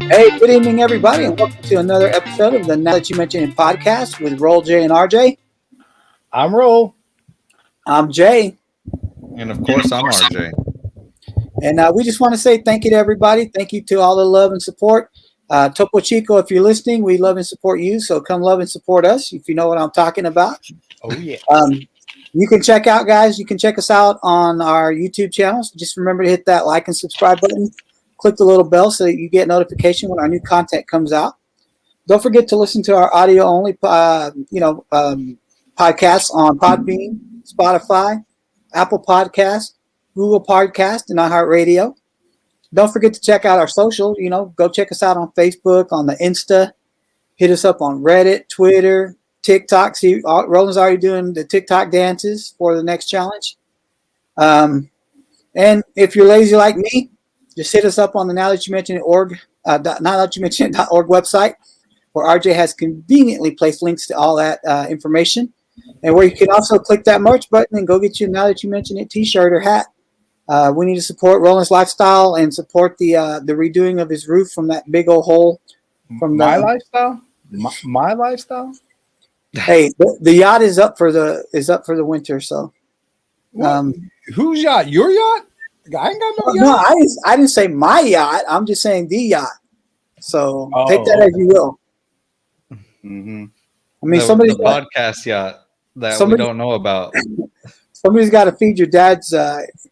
Hey, good evening, everybody, and welcome to another episode of the Now That You Mention It podcast with Roll J and RJ. I'm Roll. I'm Jay. And of course, I'm RJ. And we just want to say thank you to everybody. Thank you to all the love and support. Topo Chico, if you're listening, we love and support you. So come love and support us if you know what I'm talking about. Oh, yeah. You can check out, guys. You can check us out on our YouTube channels. Just remember to hit that like and subscribe button. Click the little bell so that you get notification when our new content comes out. Don't forget to listen to our audio only, podcasts on Podbean, Spotify, Apple Podcast, Google Podcast, and iHeartRadio. Don't forget to check out our social. Go check us out on Facebook, on the Insta. Hit us up on Reddit, Twitter, TikTok. See, Roland's already doing the TikTok dances for the next challenge. And if you're lazy like me, just hit us up on the Now That You Mention It .org website, where RJ has conveniently placed links to all that information, and where you can also click that merch button and go get you a Now That You Mention It t-shirt or hat. We need to support Roland's lifestyle and support the redoing of his roof from that big old hole. From my lifestyle. My lifestyle. Hey, the yacht is up for the winter. So, whose yacht? Your yacht? I ain't got no yacht. No, I didn't say my yacht. I'm just saying the yacht. So take that as you will. Mm-hmm. I mean, the podcast yacht that we don't know about. Somebody's got to feed your dad's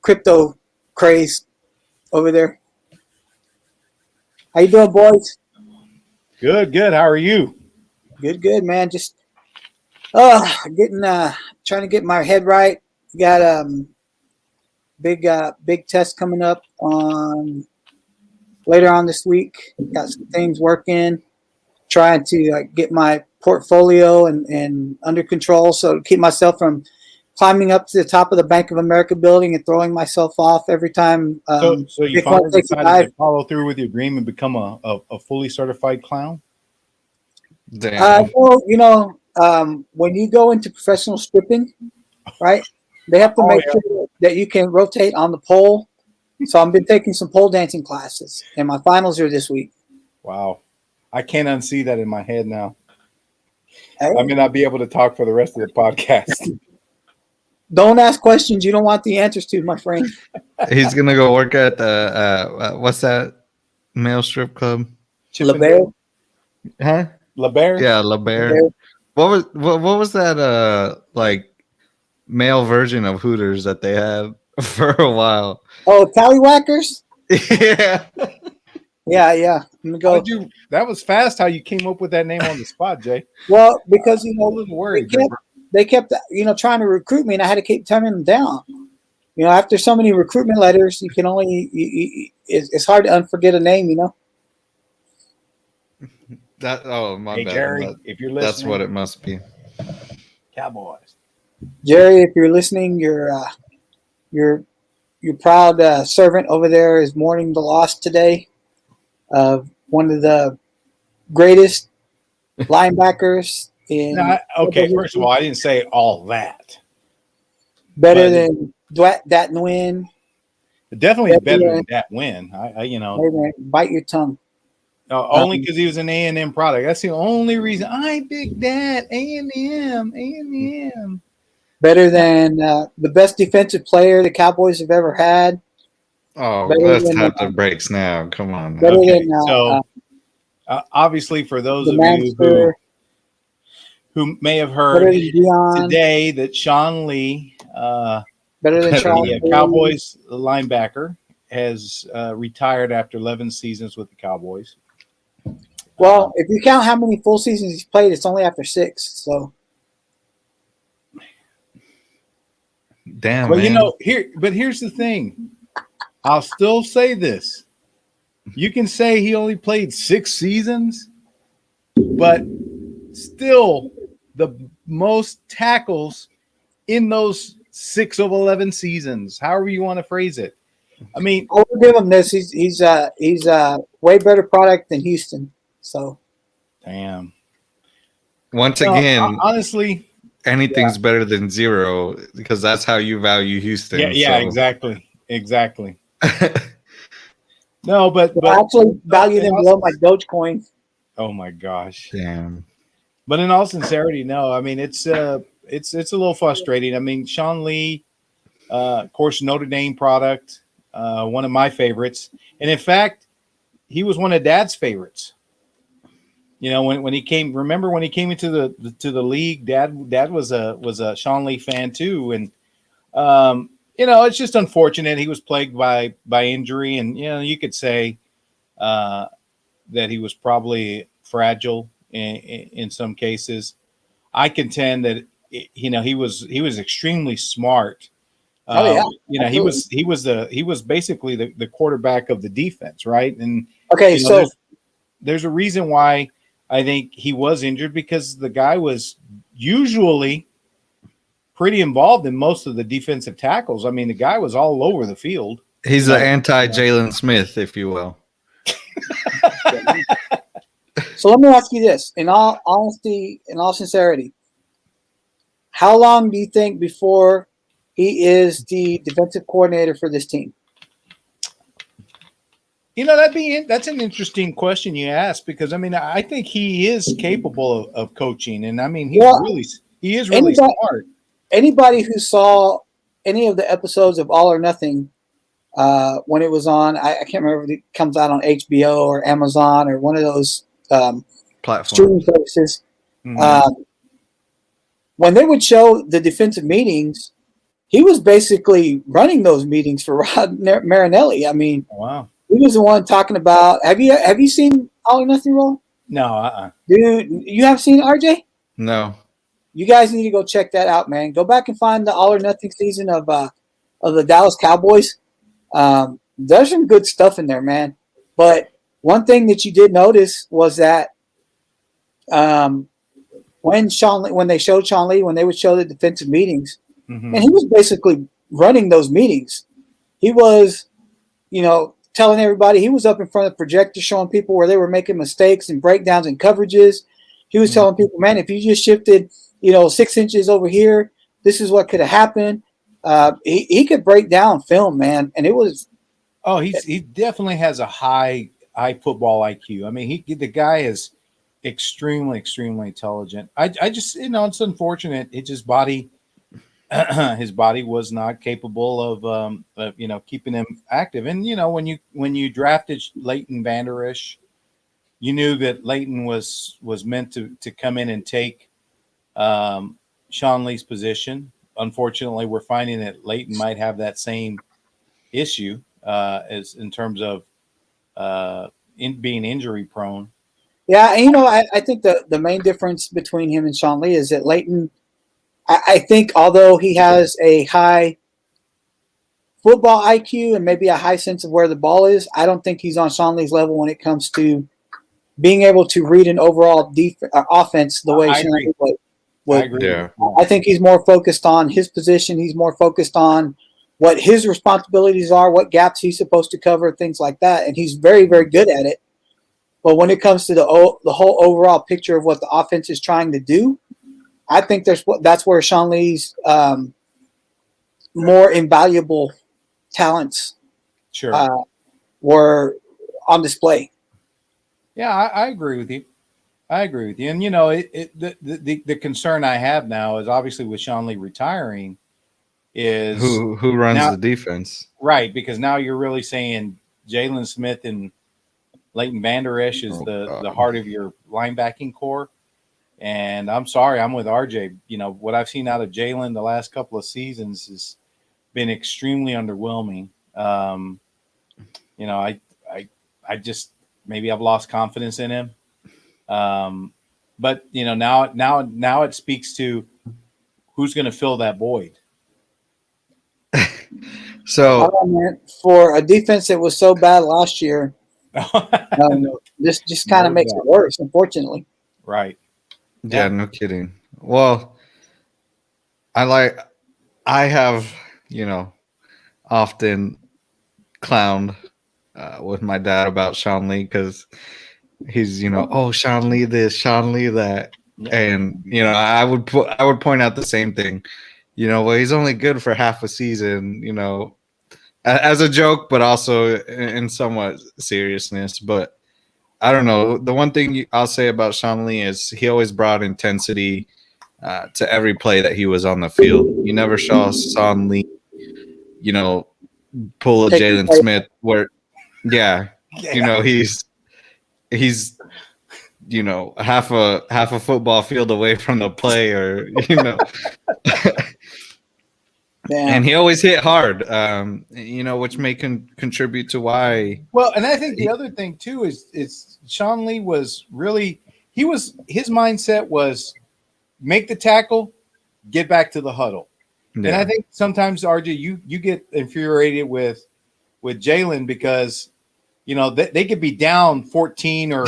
crypto craze over there. How you doing, boys? Good. How are you? Good, man. Just trying to get my head right. Got big test coming up on later on this week. Got some things working, trying to get my portfolio and under control, so to keep myself from climbing up to the top of the Bank of America building and throwing myself off every time. So you finally decided to follow through with your dream and become a fully certified clown? Damn. When you go into professional stripping, right? They have to make sure that you can rotate on the pole. So I've been taking some pole dancing classes, and my finals are this week. Wow. I can't unsee that in my head now. Hey. I may not be able to talk for the rest of the podcast. Don't ask questions you don't want the answers to, my friend. He's going to go work at what's that male strip club? La Bear? Huh? La Bear? Yeah, La Bear. What was that male version of Hooters that they had for a while? Oh, Tallywhackers? Yeah. Yeah. I'm gonna go. That was fast how you came up with that name on the spot, Jay. Well, because they kept trying to recruit me, and I had to keep turning them down. After so many recruitment letters, you can only it's hard to unforget a name. My bad. Jerry, if you're listening, that's what it must be. Cowboys. Jerry, if you're listening, your proud servant over there is mourning the loss today of one of the greatest linebackers in. First of all, I didn't say all that. Better than that win. Definitely better than that win. Bite your tongue. Only because he was an A&M product. That's the only reason. I picked that A&M. Better than the best defensive player the Cowboys have ever had. Oh, let's tap the brakes now. Come on. Better than obviously, for those of you who may have heard today that Sean Lee, better than the Cowboys linebacker, has retired after 11 seasons with the Cowboys. Well, if you count how many full seasons he's played, it's only after 6. So, damn. Well, man. Here's the thing. I'll still say this. You can say he only played 6 seasons, but still the most tackles in those 6 of 11 seasons. However you want to phrase it. I mean, I'll give him this. He's a way better product than Houston. So, damn. Once again, honestly, anything's better than 0 because that's how you value Houston. Yeah, exactly. No, but I actually value in them all below my Dogecoin. oh my gosh. Damn. But in all sincerity, no. I mean, it's a little frustrating. I mean, Sean Lee, of course, Notre Dame product, one of my favorites, and in fact, he was one of Dad's favorites. You know, when he came, remember when he came into the league, Dad was a Sean Lee fan too, and you know, it's just unfortunate he was plagued by injury, and you know, you could say uh, that he was probably fragile in some cases. I contend that you know he was extremely smart. Oh yeah, You know, absolutely. he was basically the quarterback of the defense, right? And Okay, you know, so there's a reason why I think he was injured because the guy was usually pretty involved in most of the defensive tackles. I mean, the guy was all over the field. He's You the know, anti Jalen Smith, if you will. so let me ask you this: in all honesty, in all sincerity, how long do you think before he is the defensive coordinator for this team? you know that's an interesting question you asked because I mean I think he is capable of coaching, and I mean Well, he is really anybody, smart. anybody who saw any of the episodes of All or Nothing when it was on, I can't remember if it comes out on HBO or Amazon or one of those streaming Platform. services. Mhm. When they would show the defensive meetings, he was basically running those meetings for Rod Marinelli. I mean, Wow. he was the one talking about. Have you seen All or Nothing, Roll? No. Dude, you have seen RJ? No. You guys need to go check that out, man. Go back and find the All or Nothing season of the Dallas Cowboys. There's some good stuff in there, man. But one thing that you did notice was that when they showed Sean Lee, when they would show the defensive meetings, Mhm. and he was basically running those meetings. He was, you know, telling everybody. He was up in front of the projector showing people where they were making mistakes and breakdowns and coverages. He was telling people, man, if you just shifted, you know, 6 inches over here, this is what could have happened. He could break down film, man, and it was. Oh, he definitely has a high football IQ. I mean, the guy is extremely intelligent. I just you know it's unfortunate. It just body his body was not capable of you know keeping him active. And you know when you drafted Leighton Vander Esch, you knew that Leighton was meant to come in and take Sean Lee's position. Unfortunately, we're finding that Leighton might have that same issue as in terms of in being injury prone. Yeah, and you know, I think the main difference between him and Sean Lee is that Leighton, I think, although he has a high football IQ and maybe a high sense of where the ball is, I don't think he's on Sean Lee's level when it comes to being able to read an overall offense the way I Sean agree. Lee I would. agree. Yeah. I think he's more focused on his position. He's more focused on what his responsibilities are, what gaps he's supposed to cover, things like that. And he's very, very good at it. But when it comes to the whole overall picture of what the offense is trying to do, I think that's where Sean Lee's more invaluable talents Sure. were on display. Yeah, I agree with you. I agree with you. And you know, the concern I have now is obviously with Sean Lee retiring is Who runs now the defense? right because now you're really saying Jalen Smith and Leighton Vander Esch is Oh, the God. heart of your linebacking core. And I'm sorry, I'm with RJ. You know what I've seen out of Jalen the last couple of seasons has been extremely underwhelming. You know, I just maybe I've lost confidence in him. But you know now it speaks to who's going to fill that void. So For a defense that was so bad last year, No, this just kind of no makes it doubt. worse, unfortunately. Right. yeah, no kidding. Well, I have, you know, often clowned with my dad about Sean Lee because he's, you know, oh, Sean Lee this, Sean Lee that. And, you know, I would point out the same thing. You know, well, he's only good for half a season, you know, as a joke, but also in somewhat seriousness. But I don't know. The one thing I'll say about Sean Lee is he always brought intensity to every play that he was on the field. You never saw Sean Lee, pull a Take Jalen the Smith where, he's half a football field away from the play, or Damn. and he always hit hard, which may contribute to why. Well, and I think the other thing too is Sean Lee was really his mindset was make the tackle, get back to the huddle. Yeah. And I think sometimes RJ, you get infuriated with Jalen because they could be down 14 or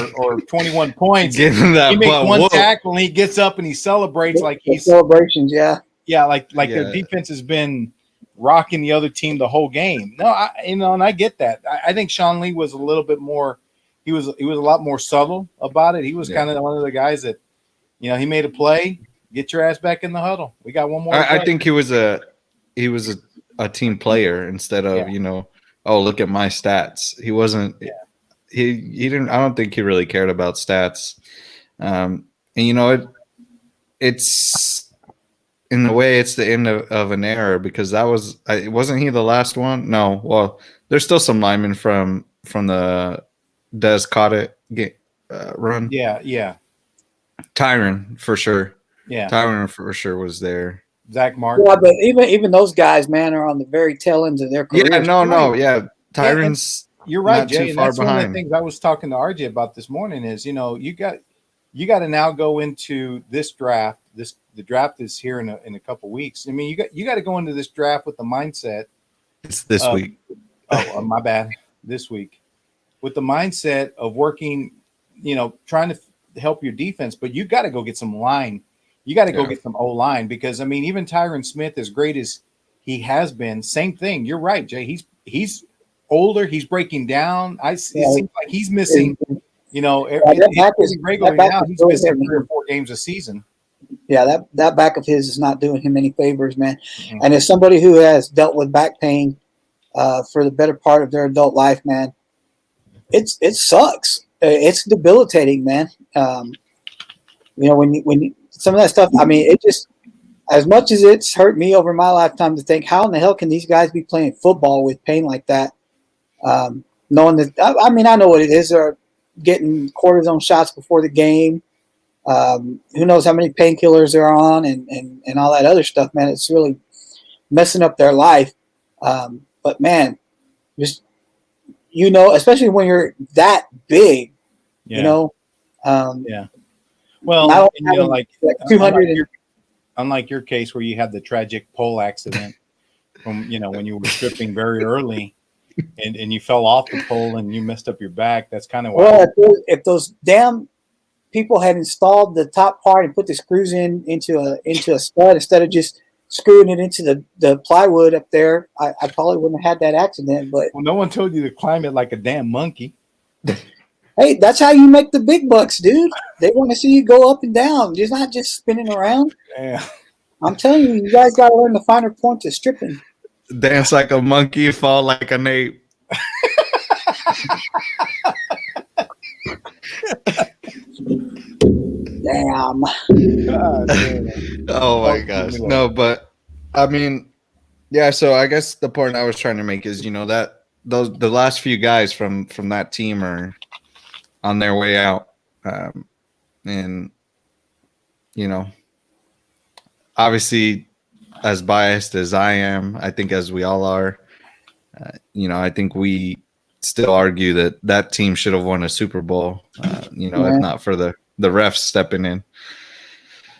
21 points. Give him that he makes one whoop. tackle and he gets up and he celebrates like he's celebrations, yeah. Yeah, like their defense has been rocking the other team the whole game. No, and I get that. I think Sean Lee was a little bit more. He was a lot more subtle about it. He was kind of one of the guys that, he made a play. Get your ass back in the huddle. We got one more. I think he was a team player instead of oh, look at my stats. He wasn't. Yeah. He didn't. I don't think he really cared about stats. And it's. In a way, it's the end of an era because wasn't he the last one? No. Well, there's still some linemen from the Des Cottet run. Yeah. Tyron for sure. Yeah, Tyron for sure was there. Zach Martin. Yeah, but even those guys, man, are on the very tail ends of their career. Yeah, yeah. Tyron's you're right, not Jay. too And far that's behind. one of the things I was talking to RJ about this morning is you got to now go into this draft. The draft is here in a couple weeks. I mean, you got to go into this draft with the mindset. It's this week. Oh, my bad. This week, with the mindset of working, trying to help your defense, but you got to go get some line. You got to go get some O line because even Tyron Smith, as great as he has been, same thing. You're right, Jay. He's older. He's breaking down. It seems like he's missing. Regularly now, he's missing 3 or 4 games a season. Yeah, that back of his is not doing him any favors, man. Mm-hmm. And as somebody who has dealt with back pain for the better part of their adult life, man, it sucks. It's debilitating, man. When some of that stuff, it just, as much as it's hurt me over my lifetime to think, how in the hell can these guys be playing football with pain like that? Knowing that, I know what it is. They're getting cortisone shots before the game. Who knows how many painkillers they're on and all that other stuff, man. It's really messing up their life. But man, just, especially when you're that big, Yeah. Well, like 200. Unlike your case where you had the tragic pole accident from, when you were stripping very early and you fell off the pole and you messed up your back. That's kind of why. Well, if those damn people had installed the top part and put the screws into a stud instead of just screwing it into the plywood up there, I probably wouldn't have had that accident. But no one told you to climb it like a damn monkey. Hey, that's how you make the big bucks, dude. They want to see you go up and down. You're not just spinning around. Yeah. I'm telling you, you guys got to learn the finer points of stripping. Dance like a monkey, fall like an ape. Damn. Oh my gosh. No, but yeah, so I guess the point I was trying to make is, that the last few guys from that team are on their way out. And obviously as biased as I am, I think as we all are, I think we still argue that team should have won a Super Bowl, if not for the refs stepping in.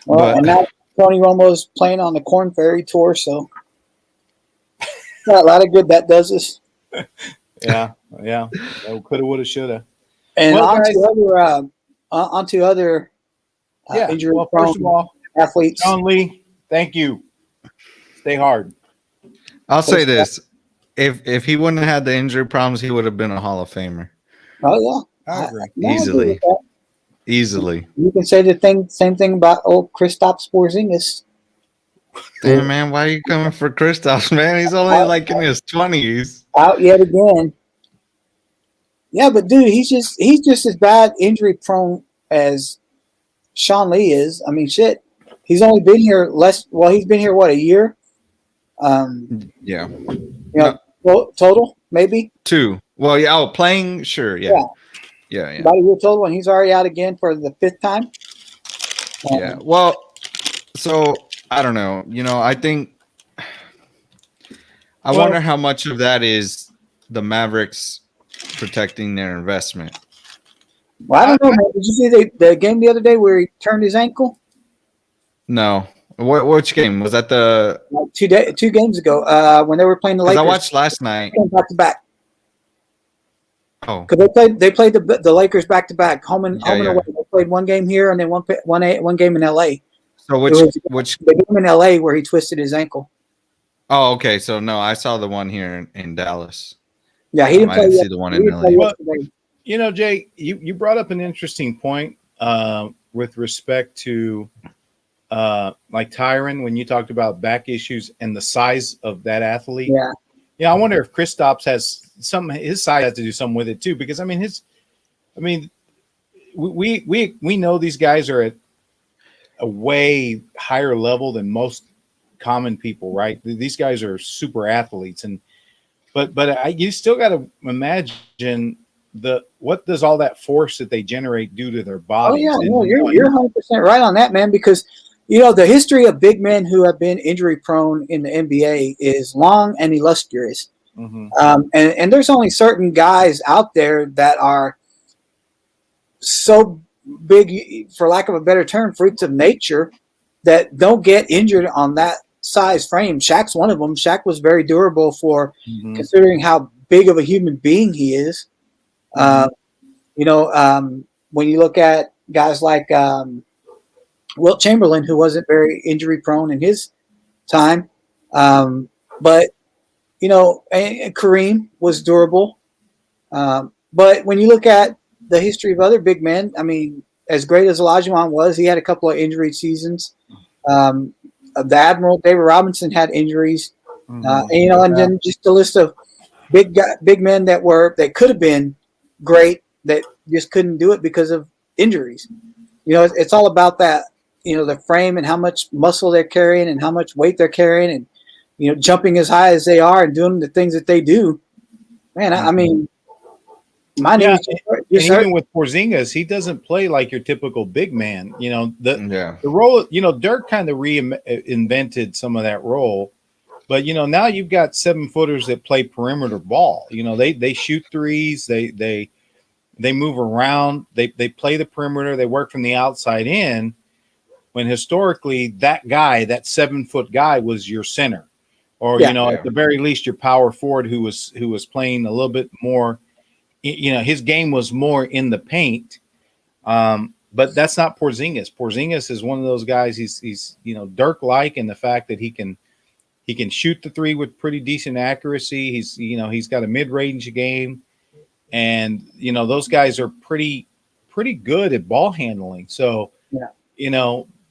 Well, and now Tony Romo's playing on the Corn Ferry Tour, so got a lot of good that does us. Yeah. Coulda, woulda, shoulda. And on to other injury prone first of all, athletes. Sean Lee, thank you. Stay hard. I'll say this. If he wouldn't have had the injury problems, he would have been a Hall of Famer. Oh, yeah. I agree. Easily. You can say the same thing about old Kristaps Porzingis. Damn, man, why are you coming for Kristaps, man? He's only in his 20s. Out yet again. Yeah, but dude, he's just as bad injury prone as Sean Lee is. I mean, shit. He's only been here less. Well, he's been here what, a year? Yeah. Well, total maybe 2. Well, yeah. Oh, playing. Sure. Yeah. Yeah. about a year total, and he's already out again for the 5th time. Yeah. Well, so I don't know. I think I wonder how much of that is the Mavericks protecting their investment. Well, I don't know, man. Did you see the game the other day where he turned his ankle? No. Which game was that? Like 2 games ago, when they were playing the Lakers. I watched last night. Back to back. Oh, because they played the Lakers back to back, home and away. They played one game here and then one game in LA. So which the game in LA where he twisted his ankle. Oh, okay. So no, I saw the one here in Dallas. Yeah, he didn't play. I didn't see the one in LA. Well, Jay, you brought up an interesting point with respect to like Tyron when you talked about back issues and the size of that athlete. Yeah, I wonder if Kristaps has his size has to do something with it too, because we know these guys are at a way higher level than most common people, right? These guys are super athletes, but you still got to imagine what does all that force that they generate do to their bodies? Oh yeah, no, you're 100% right on that, man, because the history of big men who have been injury prone in the NBA is long and illustrious. Mm-hmm. And there's only certain guys out there that are so big, for lack of a better term, freaks of nature, that don't get injured on that size frame. Shaq's one of them. Shaq was very durable for considering how big of a human being he is. When you look at guys like Wilt Chamberlain, who wasn't very injury prone in his time, but and Kareem was durable. But when you look at the history of other big men, I mean, as great as Olajuwon was, he had a couple of injury seasons. The Admiral David Robinson had injuries, and then just a list of big men that could have been great that just couldn't do it because of injuries. It's all about that. The frame and how much muscle they're carrying and how much weight they're carrying, and jumping as high as they are and doing the things that they do. Man, I mean, my name is even with Porzingis, he doesn't play like your typical big man. The role. Dirk kind of reinvented some of that role, but now you've got 7-footers that play perimeter ball. They shoot threes. They move around. They play the perimeter. They work from the outside in. When historically that 7-foot guy was your center, or at the very least your power forward who was playing a little bit more. His game was more in the paint, but that's not Porzingis. Porzingis is one of those guys. He's Dirk-like in the fact that he can shoot the three with pretty decent accuracy. He's got a mid-range game, and those guys are pretty good at ball handling. So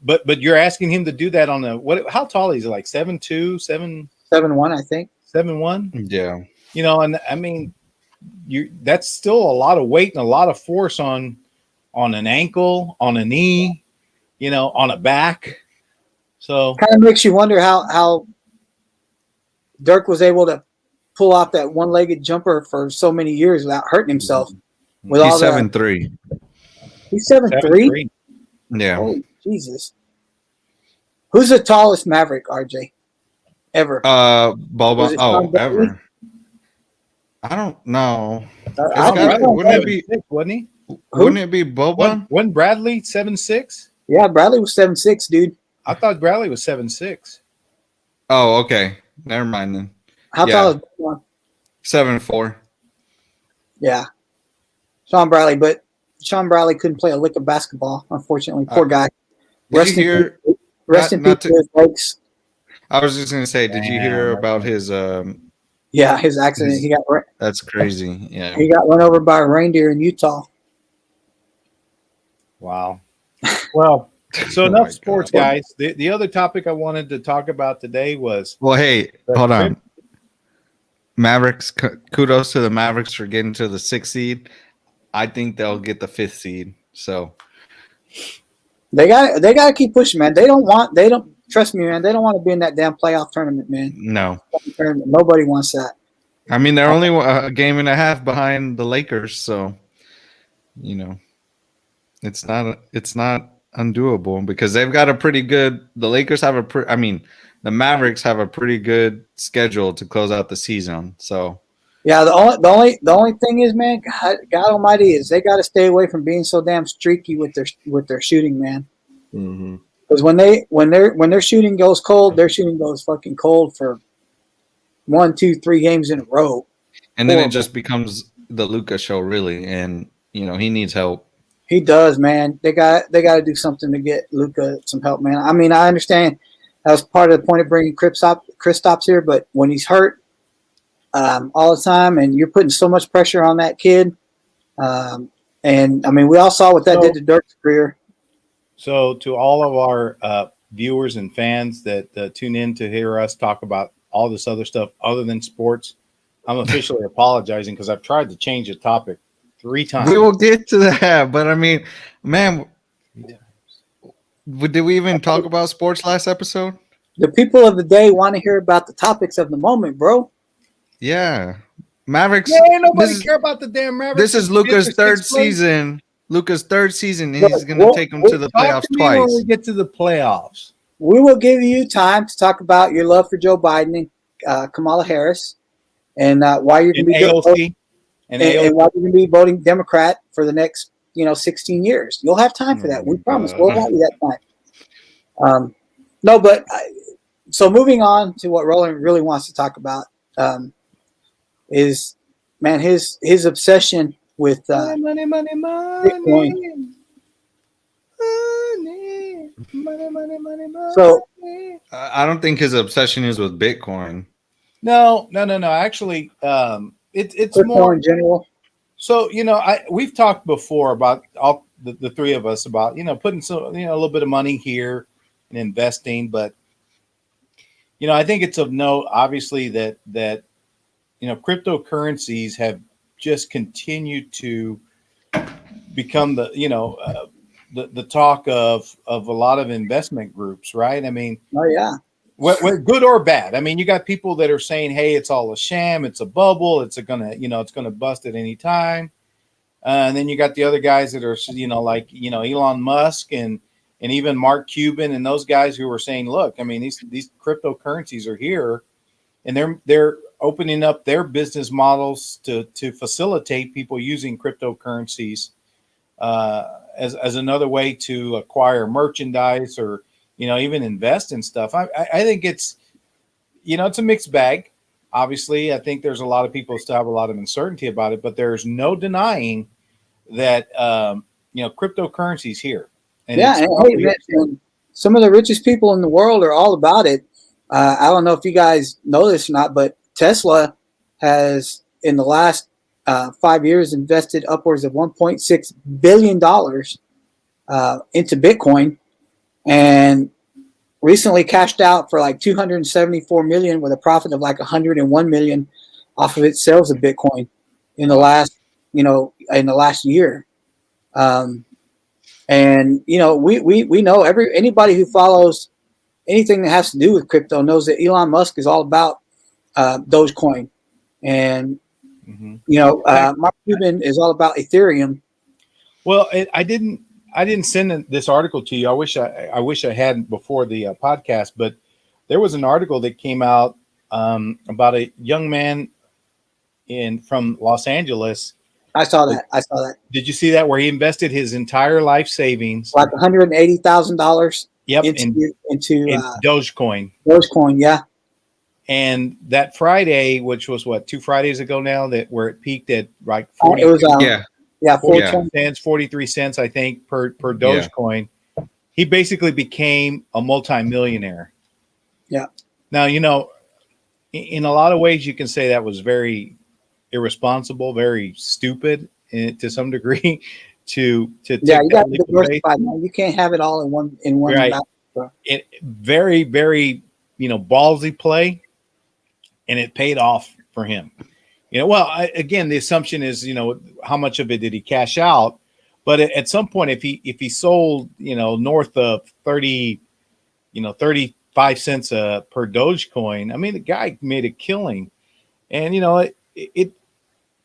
but you're asking him to do that on how tall is he? Like 7'2", 7'1", I think. 7'1"? Yeah. And I mean, that's still a lot of weight and a lot of force on an ankle, on a knee, on a back. So kind of makes you wonder how Dirk was able to pull off that one-legged jumper for so many years without hurting himself. He's 7'3". He's 7'3". Yeah. Oh, Jesus. Who's the tallest Maverick, RJ? Ever? Boba. Oh, ever. I don't know. Wasn't he? Wouldn't it be Boba? Wasn't Bradley 7'6"? Yeah, Bradley was 7'6", dude. I thought Bradley was 7'6". Oh, okay. Never mind then. How tall is Boba? 7'4". Yeah. Sean Bradley couldn't play a lick of basketball, unfortunately. Poor guy. Rest in peace to his legs. I was just going to say, did you hear about his his accident? That's crazy. Yeah. He got run over by a reindeer in Utah. Wow. Well, so enough sports, guys. The other topic I wanted to talk about today was hey, hold on. Mavericks. Kudos to the Mavericks for getting to the 6th seed. I think they'll get the 5th seed. So they got to keep pushing, man. They don't trust me, man. They don't want to be in that damn playoff tournament, man. no, nobody wants that. I mean they're only a game and a half behind the Lakers, so you know it's not undoable because they've got a pretty good. The Lakers have the Mavericks have a pretty good schedule to close out the season. So yeah, the only thing is, man, God Almighty, is they got to stay away from being so damn streaky with their shooting, man. Because when their shooting goes cold, their shooting goes fucking cold for 1, 2, 3 games in a row, and then it just becomes the Luka show, really, and he needs help. He does, man. They got to do something to get Luka some help, man. I mean, I understand that was part of the point of bringing Kristaps here, but when he's hurt all the time, and you're putting so much pressure on that kid, and I mean, we all saw what that did to Dirk's career. So, to all of our viewers and fans that tune in to hear us talk about all this other stuff other than sports, I'm officially apologizing because I've tried to change the topic 3 times. We will get to that, but I mean, man, did we even talk about sports last episode? The people of the day want to hear about the topics of the moment, bro. Yeah, Mavericks. Yeah, ain't nobody care about the damn Mavericks. This is Luka's 3rd season. Luka's 3rd season, and he's going to take them to the playoffs twice. When we get to the playoffs, we will give you time to talk about your love for Joe Biden and Kamala Harris, and why you're going to be AOC, and why you're going to be voting Democrat for the next 16 years. You'll have time for that. We promise. We'll allow you that time. No, but so moving on to what Roland really wants to talk about is, man, his obsession with money. Bitcoin. So I don't think his obsession is with Bitcoin. No. Actually, it's crypto more in general. So we've talked before about all the 3 of us about putting some a little bit of money here and investing, but I think it's of note, obviously, that cryptocurrencies have just continued to become the talk of a lot of investment groups, right? I mean, oh yeah, what good or bad? I mean, you got people that are saying, "Hey, it's all a sham, it's a bubble, it's gonna bust at any time," and then you got the other guys that are like Elon Musk and even Mark Cuban and those guys who are saying, "Look, I mean, these cryptocurrencies are here, and they're opening up their business models to facilitate people using cryptocurrencies as another way to acquire merchandise or even invest in stuff." I think it's it's a mixed bag. Obviously, I think there's a lot of people still have a lot of uncertainty about it, but there's no denying that cryptocurrency's here. And yeah, and some of the richest people in the world are all about it. I don't know if you guys know this or not, but Tesla has, in the last 5 years, invested upwards of $1.6 billion into Bitcoin, and recently cashed out for like $274 million with a profit of like $101 million off of its sales of Bitcoin in the last year. And we know anybody who follows anything that has to do with crypto knows that Elon Musk is all about Dogecoin, and Mark Cuban is all about Ethereum. Well, I didn't send this article to you. I wish I hadn't before the podcast, but there was an article that came out about a young man from Los Angeles. I saw that. Did you see that, where he invested his entire life savings, like $180,000? Yep, into Dogecoin. Dogecoin, yeah. And that Friday, which was 2 Fridays ago now, where it peaked at like 40. It was 43 cents, I think, per Dogecoin. Yeah. He basically became a multimillionaire. Yeah. Now, in a lot of ways, you can say that was very irresponsible, very stupid to some degree. To take you got to diversify. You can't have it all in one. Right. Very, very ballsy play, and it paid off for him. Well, again, the assumption is, how much of it did he cash out? But at some point, if he sold, north of 30, 35 cents per Dogecoin, I mean, the guy made a killing. And,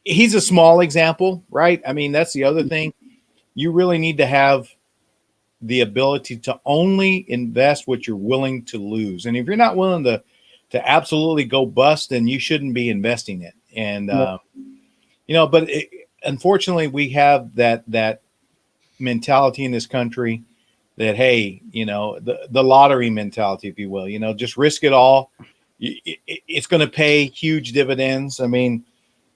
he's a small example, right? I mean, that's the other thing. You really need to have the ability to only invest what you're willing to lose. And if you're not willing to absolutely go bust, then you shouldn't be investing it. And, but unfortunately we have that mentality in this country that, hey, the lottery mentality, if you will, just risk it all. It's going to pay huge dividends. I mean,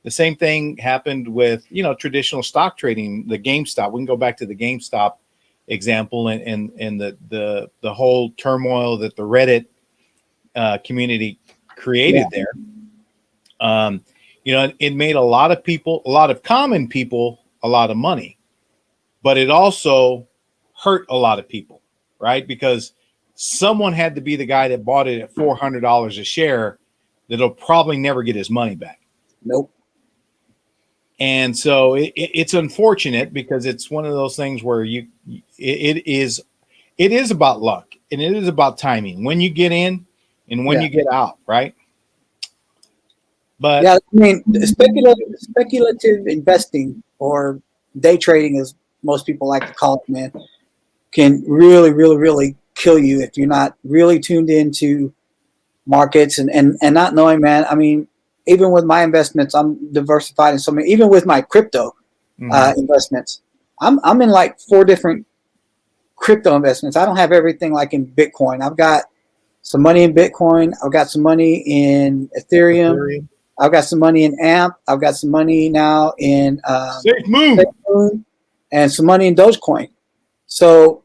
the same thing happened with, traditional stock trading, the GameStop. We can go back to the GameStop example and the whole turmoil that the Reddit community created there. It made a lot of people, a lot of common people, a lot of money, but it also hurt a lot of people, right? Because someone had to be the guy that bought it at $400 a share that'll probably never get his money back. Nope. And so it's unfortunate because it's one of those things where it is about luck and it is about timing when you get in and when you get out, right? But yeah, I mean, speculative investing or day trading, as most people like to call it, man, can really, really, really kill you if you're not really tuned into markets and not knowing, man. I mean, even with my investments, I'm diversified in so many. Even with my crypto investments, I'm in like 4 different crypto investments. I don't have everything like in Bitcoin. I've got some money in Bitcoin. I've got some money in Ethereum. I've got some money in AMP. I've got some money now in SafeMoon, and some money in Dogecoin. So,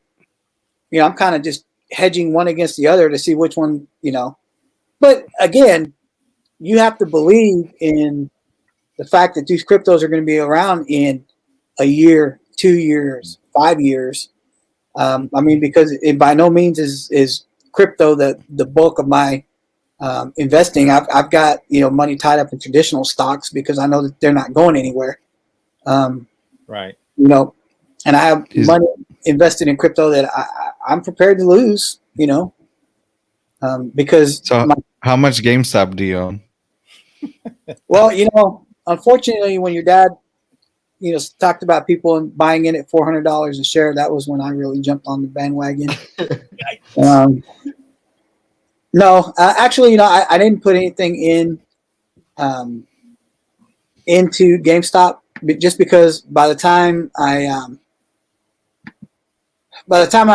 I'm kind of just hedging one against the other to see which one, But again, you have to believe in the fact that these cryptos are going to be around in a year, 2 years, 5 years. I mean, because it by no means is crypto the bulk of my investing. I've got money tied up in traditional stocks because I know that they're not going anywhere. Right. And I have money invested in crypto that I'm prepared to lose. Because how much GameStop do you own? Well, unfortunately, when your dad, talked about people and buying in at $400 a share, that was when I really jumped on the bandwagon. No, actually, I didn't put anything into GameStop just because by the time I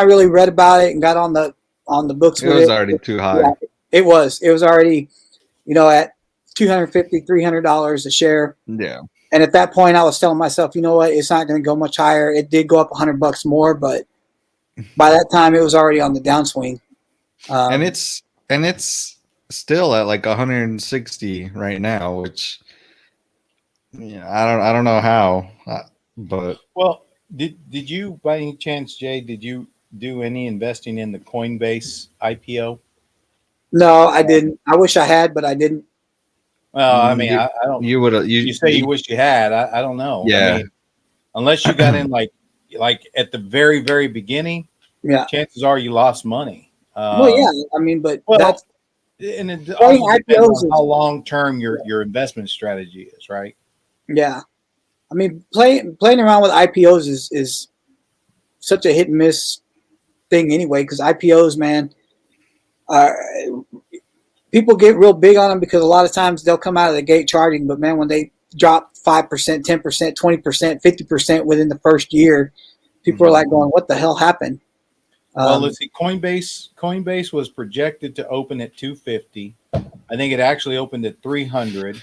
really read about it and got on the books, it was already too high. Yeah, it was already, at $250, $300 a share. Yeah. And at that point, I was telling myself, you know what, it's not going to go much higher. It did go up $100 more, but by that time, it was already on the downswing. And it's still at like 160 right now, which I don't know how, but well, did you by any chance, Jay? Did you do any investing in the Coinbase IPO? No, I didn't. I wish I had, but I didn't. Well, I mean, I don't. You would have. You say you wish you had. I don't know. Yeah. I mean, unless you got in like at the very, very beginning. Yeah. Chances are you lost money. Well, yeah. I mean, but that's. And it also depends on how long term your investment strategy is, right? Yeah. I mean, playing around with IPOs is such a hit and miss thing anyway, because IPOs, man, people get real big on them because a lot of times they'll come out of the gate charging, but man, when they drop 5%, 10%, 20%, 50% within the first year, people are like going, what the hell happened? Well, let's see. Coinbase was projected to open at 250. I think it actually opened at 300.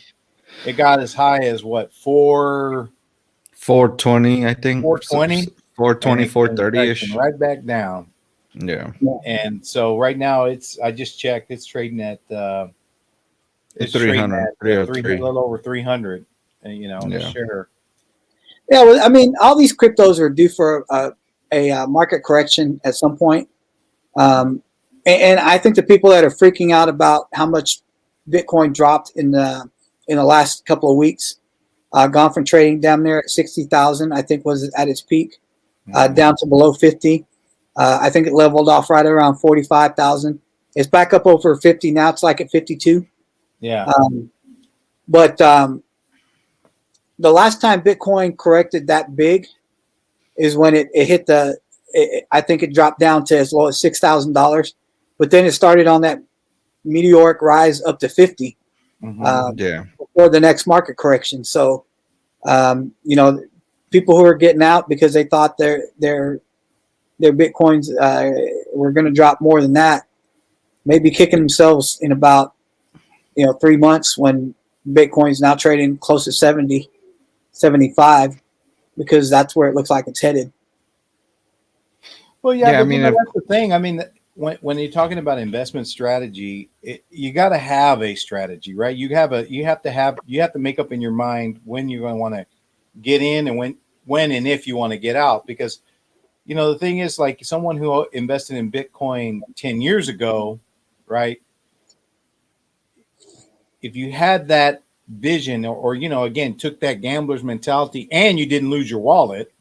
It got as high as what, 420, I think. 420? 420, 430-ish. Right back down. Yeah. And so right now I just checked, it's trading at it's 300, a little over 300, a share. Yeah, well, I mean, all these cryptos are due for a market correction at some point. And I think the people that are freaking out about how much Bitcoin dropped in the in the last couple of weeks. Gone from trading down there at 60,000, I think was at its peak, down to below 50. I think it leveled off right around 45,000. It's back up over 50 now. It's like at 52. Yeah. But the last time Bitcoin corrected that big is when it hit I think it dropped down to as low as $6,000. But then it started on that meteoric rise up to 50 before the next market correction. So, people who are getting out because they thought their Bitcoins were going to drop more than that, may be kicking themselves in about 3 months when Bitcoin's now trading close to 70, 75, because that's where it looks like it's headed. Well, yeah, but that's the thing. I mean, when you're talking about investment strategy, you got to have a strategy, right? You have to make up in your mind when you're going to want to get in and when and if you want to get out, because the thing is, like, someone who invested in Bitcoin 10 years ago, right? If you had that vision or again, took that gambler's mentality and you didn't lose your wallet,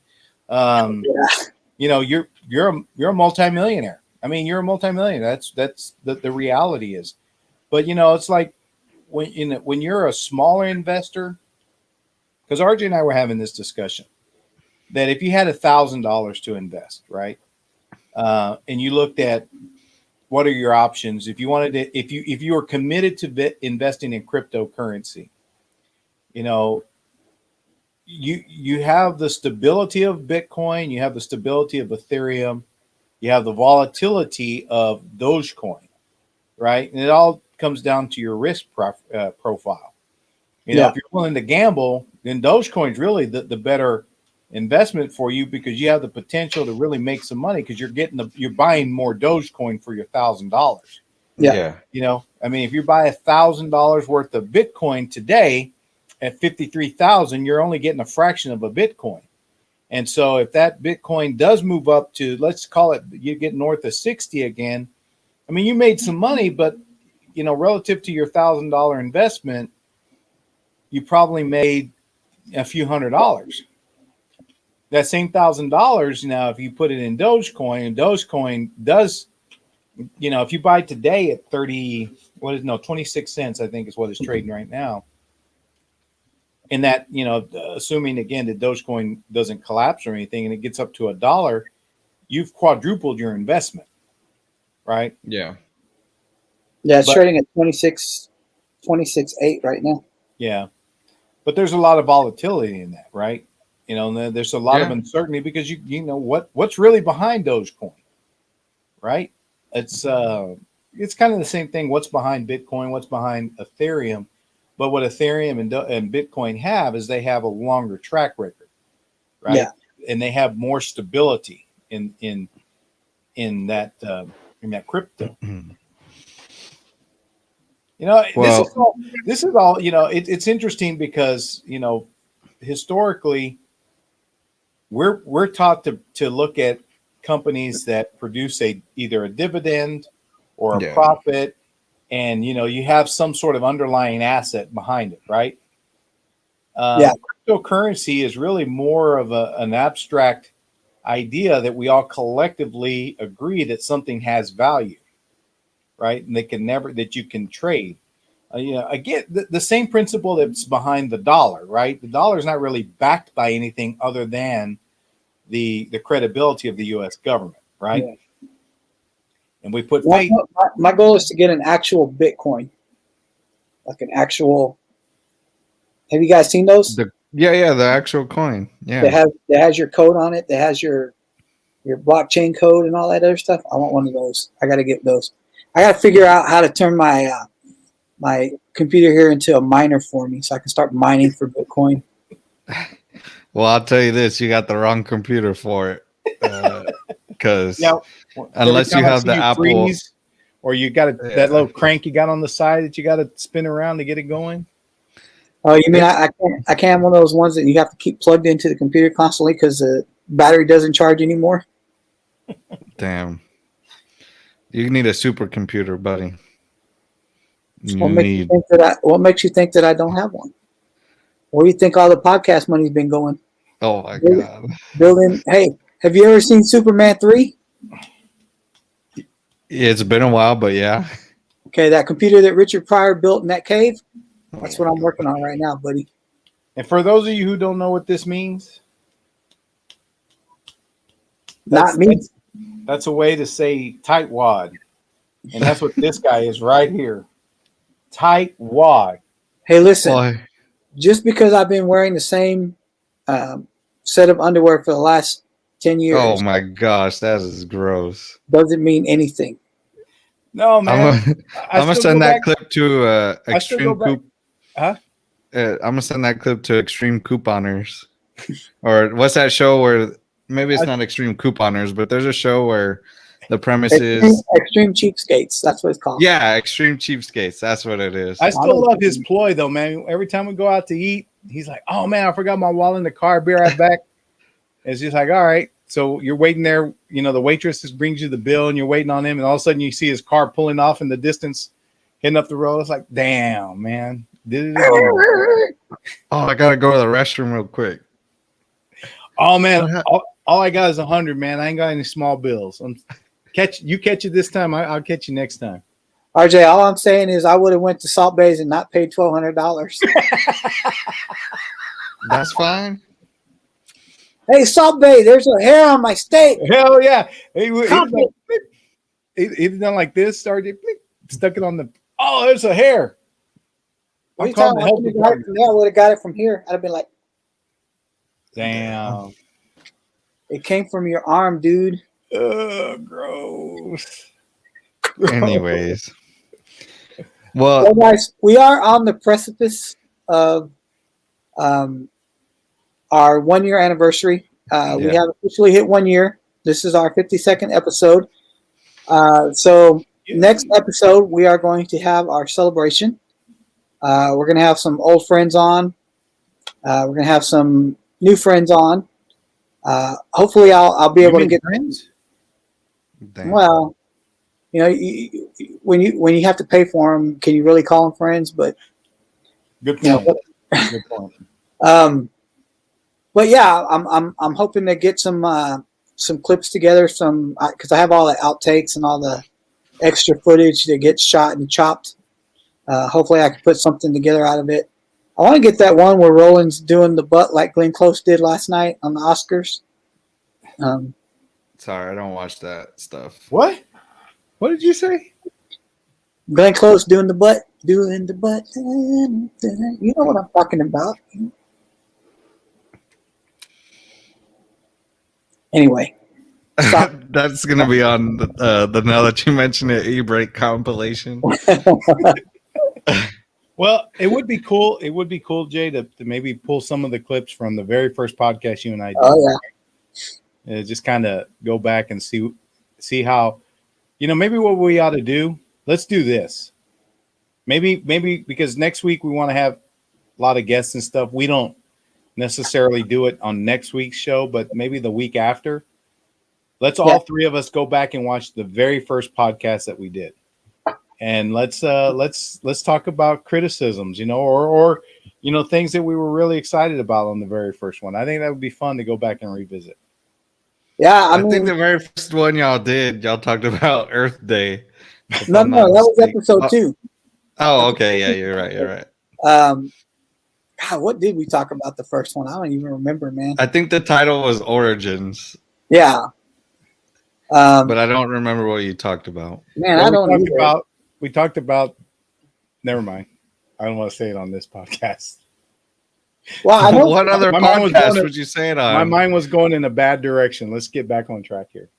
you're a multimillionaire. I mean, you're a multimillionaire. That's the reality is. But it's like when you're a smaller investor, because RJ and I were having this discussion, that if you had $1,000 to invest, right, and you looked at what are your options, if you wanted to, if you were committed to investing in cryptocurrency, you have the stability of Bitcoin, you have the stability of Ethereum, you have the volatility of Dogecoin, right? And it all comes down to your risk profile. If you're willing to gamble, then Dogecoin's really the better investment for you, because you have the potential to really make some money, because you're buying more Dogecoin for your $1,000. Yeah. I mean, if you buy $1,000 worth of Bitcoin today at 53,000, you're only getting a fraction of a Bitcoin. And so if that Bitcoin does move up to, let's call it, you get north of 60 again, I mean, you made some money, but relative to your $1,000 investment, you probably made a few $100s. That same $1,000 now, if you put it in Dogecoin, and Dogecoin does, if you buy today at 26 cents, I think is what it's trading right now. And that, assuming again that Dogecoin doesn't collapse or anything, and it gets up to $1, you've quadrupled your investment, right? Yeah. Yeah, it's trading at 26.8 right now. Yeah, but there's a lot of volatility in that, right? And there's a lot of uncertainty, because what's really behind Dogecoin, right? It's kind of the same thing. What's behind Bitcoin? What's behind Ethereum? But what Ethereum and Bitcoin have is they have a longer track record, right? Yeah. And they have more stability in that crypto. This is all. It's interesting because historically, we're taught to look at companies that produce either a dividend or a profit, and you have some sort of underlying asset behind it, right? Cryptocurrency is really more of an abstract idea that we all collectively agree that something has value, right? And that you can trade. Again, the same principle that's behind the dollar, right? The dollar is not really backed by anything other than the credibility of the U.S. government, right? Yeah. And we put faith. My goal is to get an actual Bitcoin, like an actual. Have you guys seen those? The actual coin. Yeah, that has your code on it. That has your blockchain code and all that other stuff. I want one of those. I got to get those. I got to figure out how to turn my computer here into a miner for me, so I can start mining for Bitcoin. Well, I'll tell you this: you got the wrong computer for it, because unless you have the Apple, freeze, or you got that little crank you got on the side that you got to spin around to get it going. Oh, you mean I can't have one of those ones that you have to keep plugged into the computer constantly because the battery doesn't charge anymore? Damn, you need a supercomputer, buddy. need. What makes you think that I don't have one? Where do you think all the podcast money's been going? Oh my god! Building. Hey, have you ever seen Superman 3? It's been a while, but yeah. Okay, that computer that Richard Pryor built in that cave. That's Oh what my I'm God. working on right now, buddy. And for those of you who don't know what this means, Not me. That's a way to say tightwad. And that's what this guy is right here. Tightwad. Hey, listen. Why? Just because I've been wearing the same set of underwear for the last 10 years Oh my gosh, that is gross. doesn't mean anything. No, man. I'm gonna send that clip to I still go Extreme back. Coop. Huh? I'm gonna send that clip to Extreme Couponers, or what's that show where maybe it's not Extreme Couponers, but there's a show where the premise is Extreme cheapskates. That's what it's called. yeah, Extreme Cheapskates. That's what it is. I still love his ploy though, man. Every time we go out to eat, he's like, "Oh man, I forgot my wallet in the car. Be right back." It's just like, all right. So you're waiting there. You know, the waitress just brings you the bill, and you're waiting on him, and all of a sudden you see his car pulling off in the distance, heading up the road. It's like, damn, man, did it again. Oh, I gotta go to the restroom real quick. Oh man, all I got is 100, man. I ain't got any small bills. Catch it this time. I'll catch you next time. RJ, all I'm saying is I would have went to Salt Bays and not paid $1,200. That's fine. Hey, Salt Bay, there's a hair on my steak. Hell yeah. He done like this, started stuck it on the. Oh, there's a hair. What are you talking about? I would have got it from here. I'd have been like, damn. It came from your arm, dude. Gross. Anyways, well, guys, we are on the precipice of our 1 year anniversary. We have officially hit 1 year. This is our 52nd episode. So next episode, we are going to have our celebration. We're going to have some old friends on. We're going to have some new friends on. Hopefully, I'll be able to get friends. damn. Well, you know, when you have to pay for them, can you really call them friends? But Good point. you know, Good point. but yeah, I'm hoping to get some clips together, because I have all the outtakes and all the extra footage that gets shot and chopped. Hopefully, I can put something together out of it. I want to get that one where Roland's doing the butt like Glenn Close did last night on the Oscars. Sorry, I don't watch that stuff. What? What did you say? Glenn Close doing the butt. You know what I'm talking about. Anyway. That's gonna be on the now that you mention it, e-break compilation. Well, it would be cool. It would be cool, Jay, to maybe pull some of the clips from the very first podcast you and I did. Oh yeah. And just kind of go back and see how, maybe what we ought to do. Let's do this. Maybe because next week we want to have a lot of guests and stuff. We don't necessarily do it on next week's show, but maybe the week after. Let's all three of us go back and watch the very first podcast that we did. And let's talk about criticisms, or things that we were really excited about on the very first one. I think that would be fun to go back and revisit. Yeah, I think the very first one y'all talked about Earth Day. No, that was episode 2. Oh, okay, yeah, you're right. God, what did we talk about the first one? I don't even remember, man. I think the title was Origins. Yeah. But I don't remember what you talked about. Man, I don't know. We talked about. Never mind. I don't want to say it on this podcast. Well, I know what other podcast would you say it on? My mind was going in a bad direction. Let's get back on track here.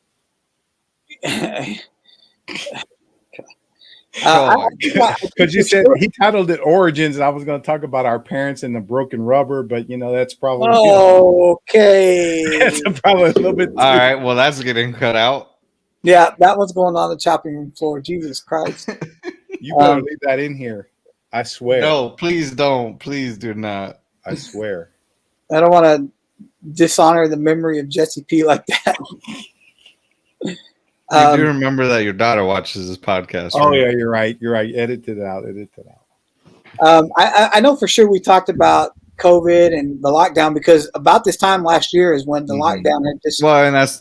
Because you said he titled it Origins, and I was going to talk about our parents and the broken rubber, but that's probably okay. That's probably a little bit. All right, well, that's getting cut out. Yeah, that one's going on the chopping room floor. Jesus Christ! You better leave that in here. I swear. No, please don't. Please do not. I swear. I don't want to dishonor the memory of Jesse P like that. You do remember that your daughter watches this podcast, Oh right? yeah, you're right. You're right. Edit it out. I know for sure we talked about COVID and the lockdown because about this time last year is when the lockdown had just. Well, and that's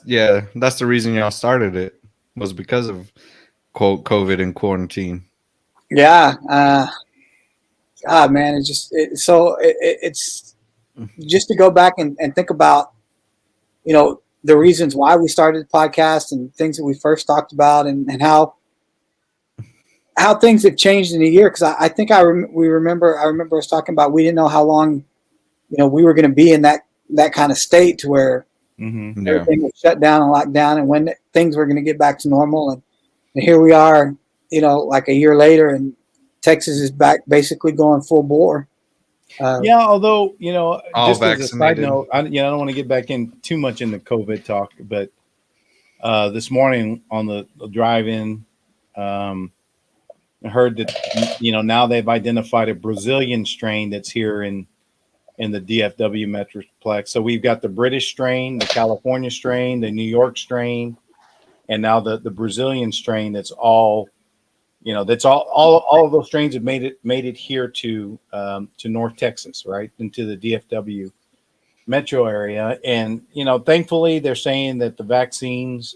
the reason y'all started it, was because of quote COVID and quarantine. Yeah. God, man, it's just to go back and think about, the reasons why we started the podcast and things that we first talked about and how things have changed in a year. Cause I think I remember us talking about, we didn't know how long, we were going to be in that kind of state to where everything was shut down and locked down and when things were going to get back to normal. And here we are, like a year later and Texas is back basically going full bore. Although, all just vaccinated. As a side note, I don't want to get back in too much into COVID talk, but this morning on the drive-in, I heard that, now they've identified a Brazilian strain that's here in the DFW Metroplex. So we've got the British strain, the California strain, the New York strain, and now the Brazilian strain that's all, that's all of those strains have made it here to North Texas, right, into the DFW metro area. And, thankfully they're saying that the vaccines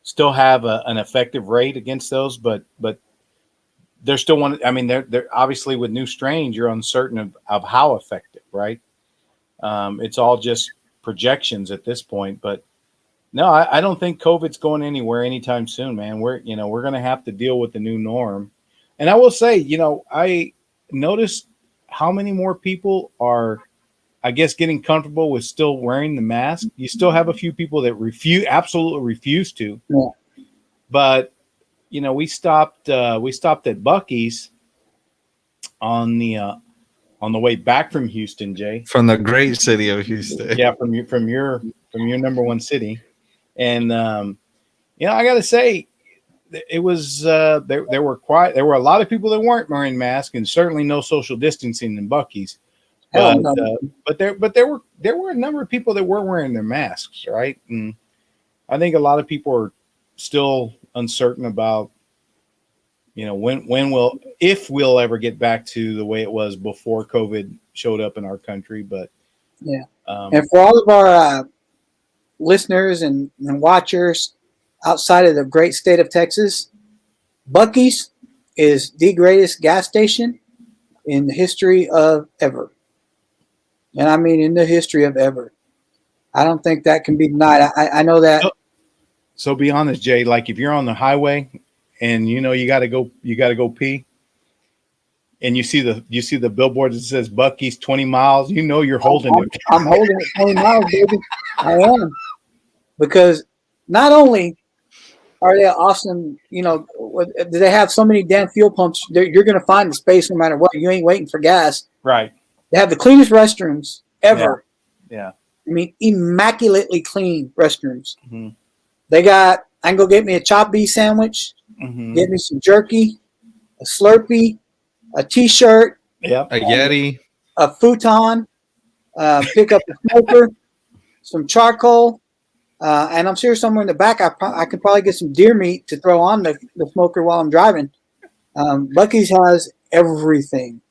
still have an effective rate against those, but they're still they're obviously with new strains, you're uncertain of how effective, right? It's all just projections at this point, but no, I don't think COVID's going anywhere anytime soon, man. We're going to have to deal with the new norm. And I will say, I noticed how many more people are, I guess, getting comfortable with still wearing the mask. You still have a few people that absolutely refuse to. Yeah. But, we stopped at Buc-ee's on the way back from Houston, Jay. From the great city of Houston. Yeah, from your number one city. And I got to say, it was there were a lot of people that weren't wearing masks, and certainly no social distancing in Buc-ee's. But there were a number of people that were wearing their masks, right? And I think a lot of people are still uncertain about, if we'll ever get back to the way it was before COVID showed up in our country. But yeah, and for all of our listeners and watchers outside of the great state of Texas, Buc-ee's is the greatest gas station in the history of ever. And I mean, in the history of ever. I don't think that can be denied. I know that. So be honest, Jay, like if you're on the highway and you got to go pee, and you see the billboard that says Buc-ee's 20 miles, you're holding it. I'm holding it 20 miles, baby. I am. Because not only are they awesome, do they have so many damn fuel pumps, you're going to find the space no matter what. You ain't waiting for gas. Right. They have the cleanest restrooms ever. Yeah. I mean, immaculately clean restrooms. Mm-hmm. I can go get me a chopped beef sandwich, get me some jerky, a Slurpee, a T-shirt, a Yeti, a futon, pick up a smoker, some charcoal, and I'm sure somewhere in the back I could probably get some deer meat to throw on the smoker while I'm driving. Buc-ee's has everything.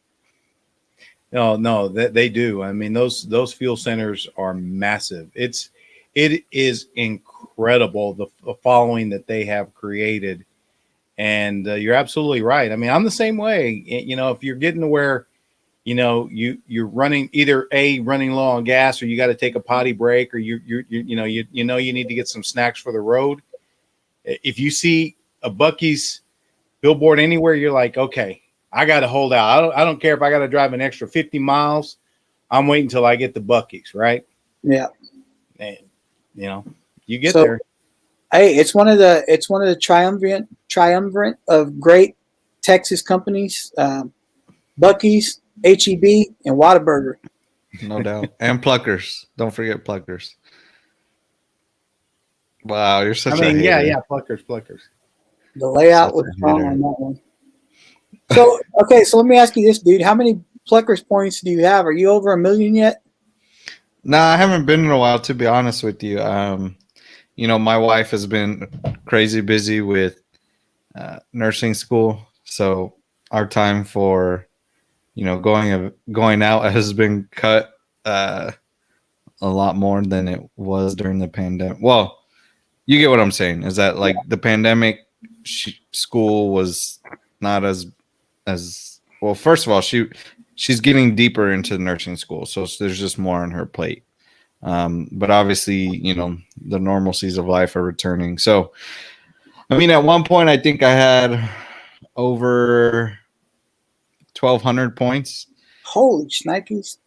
No, they do. I mean, those fuel centers are massive. It is incredible the following that they have created, and you're absolutely right. I mean, I'm the same way. If you're getting to where, you're running running low on gas, or you got to take a potty break, or you need to get some snacks for the road. If you see a Buc-ee's billboard anywhere, you're like, okay, I got to hold out. I don't care if I got to drive an extra 50 miles. I'm waiting until I get the Buc-ee's, right? Yeah. And, you get there. Hey, it's one of the triumvirate of great Texas companies, Buc-ee's, H-E-B, and Whataburger. No doubt. And Pluckers. Don't forget Pluckers. Wow, you're such a hater. Yeah, Pluckers. The layout was strong on that one. So, okay, so let me ask you this, dude. How many Pluckers points do you have? Are you over 1 million yet? No, I haven't been in a while, to be honest with you. my wife has been crazy busy with nursing school, so our time for going out has been cut a lot more than it was during the pandemic. Well, you get what I'm saying. Is that like the pandemic? School was not as well. First of all, she's getting deeper into nursing school, so there's just more on her plate. But obviously, the normalcies of life are returning. So, I mean, at one point, I think I had over 1,200 points. Holy shnikes.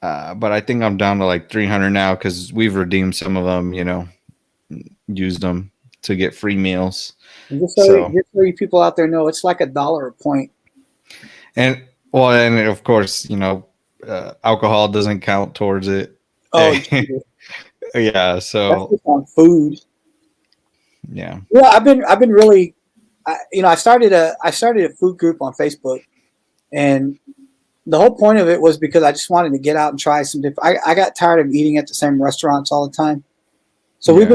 But I think I'm down to like 300 now because we've redeemed some of them, used them to get free meals. And just so you people out there know, it's like $1 a point. And of course, alcohol doesn't count towards it. Oh, yeah. So that's just on food. Yeah. Yeah, I've been really, I started a food group on Facebook, and the whole point of it was because I just wanted to get out and try some different. I got tired of eating at the same restaurants all the time, so we've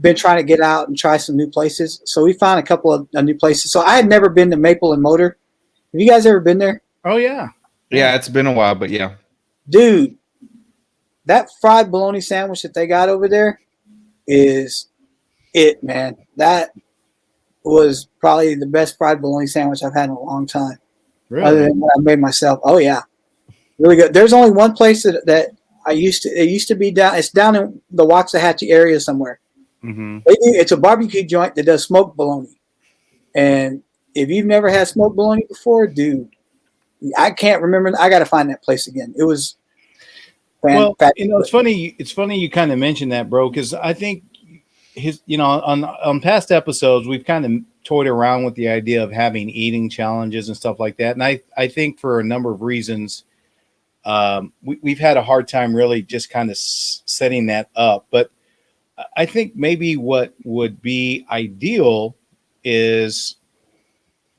been trying to get out and try some new places. So we found a couple of new places. So I had never been to Maple and Motor. Have you guys ever been there? Oh yeah, yeah. It's been a while, but yeah, dude, that fried bologna sandwich that they got over there is it, man. That was probably the best fried bologna sandwich I've had in a long time. Really? Other than what I made myself. Oh yeah, really good. There's only one place that it used to be down. It's down in the Waxahachie area somewhere. Mm-hmm. It's a barbecue joint that does smoked bologna. And if you've never had smoked bologna before, dude, I can't remember. I got to find that place again. It was fantastic. Well, it's funny. It's funny you kind of mentioned that, bro, because I think on past episodes we've kind of toyed around with the idea of having eating challenges and stuff like that, and I think for a number of reasons, we've had a hard time really just kind of setting that up. But I think maybe what would be ideal is,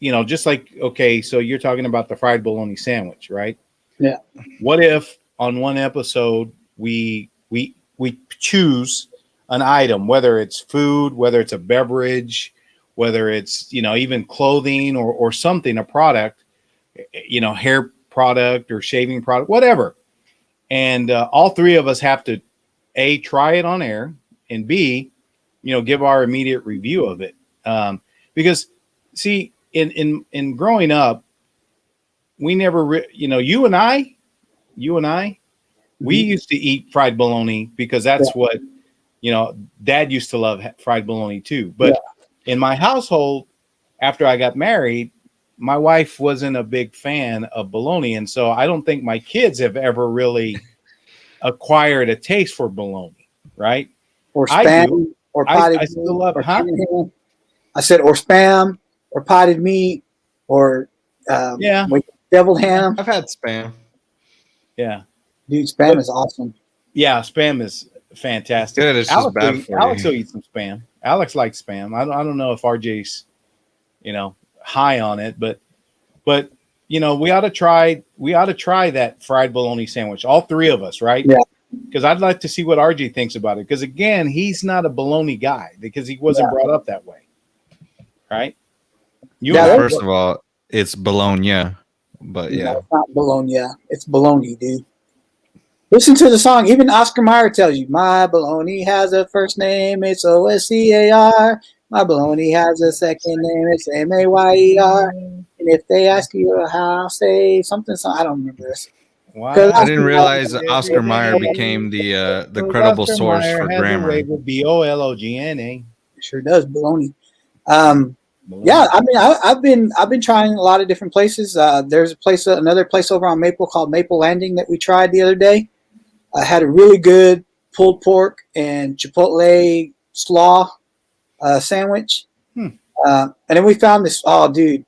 just like, okay, so you're talking about the fried bologna sandwich, right? Yeah. What if on one episode we choose an item, whether it's food, whether it's a beverage, whether it's, even clothing or something, a product, hair product or shaving product, whatever. And all three of us have to A, try it on air, and B, give our immediate review of it. Because see, in growing up, we never, you and I, we used to eat fried bologna because that's what, Dad used to love fried bologna too. But in my household, after I got married, my wife wasn't a big fan of bologna. And so I don't think my kids have ever really acquired a taste for bologna, right? Or spam, or potted I still love it. I said, or spam, or potted meat, or deviled ham. I've had spam. Yeah. Dude, spam is awesome. Yeah, spam is fantastic. Good, it's just bad for Alex you. will eat some spam. Alex likes spam. I don't know if RJ's, high on it, but we ought to try that fried bologna sandwich. All three of us, right? Yeah. Because I'd like to see what RJ thinks about it. Because again, he's not a bologna guy because he wasn't brought up that way, right? First of all, it's bologna, but No, it's not bologna. It's bologna, dude. Listen to the song. Even Oscar Mayer tells you, my bologna has a first name. It's OSCAR. My bologna has a second name. It's MAYER. And if they ask you how, say something. I don't remember this. Wow. I didn't realize Oscar Mayer became the credible Oscar source Mayer for has a grammar. way with BOLOGNA. It sure does, bologna. Yeah, I mean, I've been trying a lot of different places. There's another place over on Maple called Maple Landing that we tried the other day. I had a really good pulled pork and chipotle slaw sandwich. And then we found this. Oh, dude!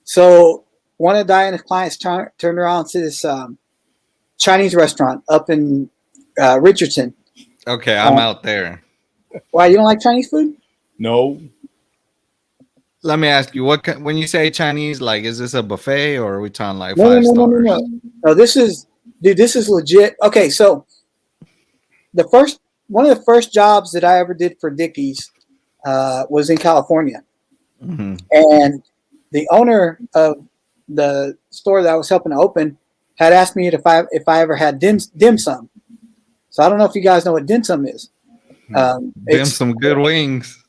So one of Diana's clients turned around to this Chinese restaurant up in Richardson. Okay, I'm out there. Why, you don't like Chinese food? No. Let me ask you, when you say Chinese, like, is this a buffet or are we talking like No, five no, stars? no. No, this is legit. Okay, so the first one of the first jobs that I ever did for Dickies was in California, and the owner of the store that I was helping to open had asked me if I ever had dim sum. So I don't know if you guys know what dim sum is. Them some good wings.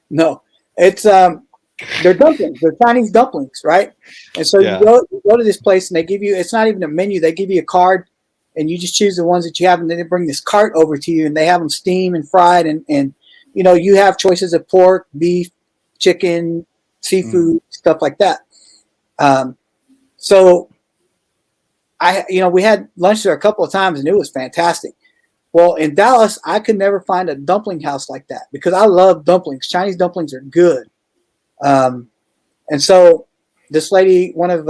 No, it's they're dumplings. They're Chinese dumplings, right? And so Yeah. you go to this place and they give you. It's not even a menu. They give you a card, and you just choose the ones that you have, and then they bring this cart over to you, and they have them steamed and fried, and you know you have choices of pork, beef, chicken, seafood, stuff like that. So we had lunch there a couple of times, and it was fantastic. Well, in Dallas, I could never find a dumpling house like that because I love dumplings. Chinese dumplings are good. And so this lady, one of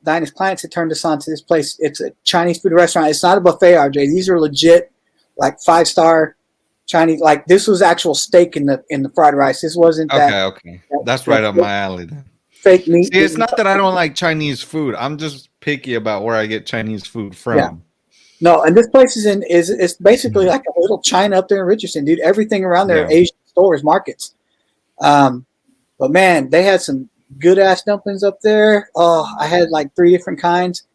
Dinah's clients, had turned us on to this place. It's a Chinese food restaurant. It's not a buffet, RJ. These are legit, like 5-star Chinese. Like this was actual steak in the fried rice. This wasn't Okay. That's right up my alley then. Fake meat. See, it's not that I don't like Chinese food. I'm just picky about where I get Chinese food from. Yeah. No, and this place is basically like a little China up there in Richardson, dude. Everything around there are Asian stores, markets. But man, they had some good ass dumplings up there. Oh, I had like 3 different kinds.